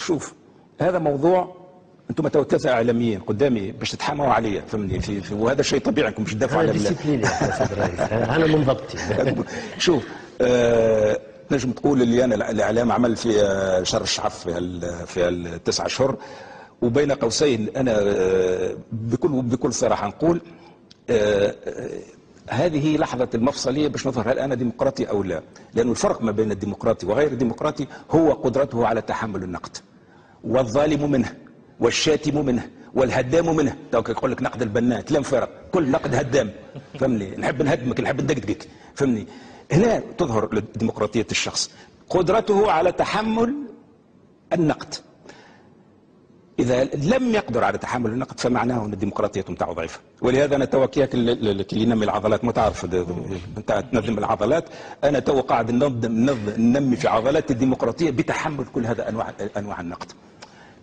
شوف هذا موضوع انتم توكلتوا اعلاميين قدامي باش تتحاموا عليا فهمني وهذا شيء طبيعي انكم باش تدافعوا على ديسيبلين يا سيد الرئيس. انا منضبطي. شوف نجم تقول اللي انا الاعلام عمل في شر الشعف في 9 اشهر، وبين قوسين انا بكل صراحه نقول هذه لحظة المفصلية باش نظهر هل أنا ديمقراطي أو لا، لأن الفرق ما بين الديمقراطي وغير الديمقراطي هو قدرته على تحمل النقد، والظالم منه والشاتم منه والهدام منه. يقول لك نقد البناء كلام فارغ، كل نقد هدام فهمني، نحب نهدمك نحب ندقدقك فهمني. هنا تظهر ديمقراطية الشخص، قدرته على تحمل النقد. إذا لم يقدر على تحمل النقد فمعناه أن الديمقراطية نتاعو ضعيفة. ولهذا أنا تو كياك اللي ينمي العضلات، ما تعرف أنت تنظم العضلات، أنا تو قاعد ننمي في عضلات الديمقراطية بتحمل كل هذا أنواع النقد.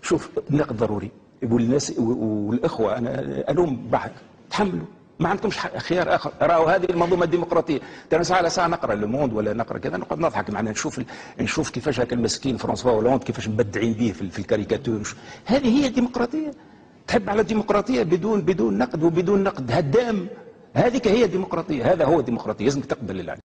شوف النقد ضروري، والناس والإخوة أنا ألوم بعض تحملوا، ما عندكمش خيار اخر. راهو هذه المنظومه الديمقراطيه. انا ساعه على ساعه نقرا لوموند ولا نقرا كذا نقعد نضحك معنا، نشوف كيفاش هكا المسكين فرانسوا هولاند كيفاش مبدعين به في الكاريكاتور. هذه هي الديمقراطيه. تحب على الديمقراطيه بدون نقد وبدون نقد هدام، هذيك هي الديمقراطيه. هذا هو الديمقراطيه، لازم تقبل العلم.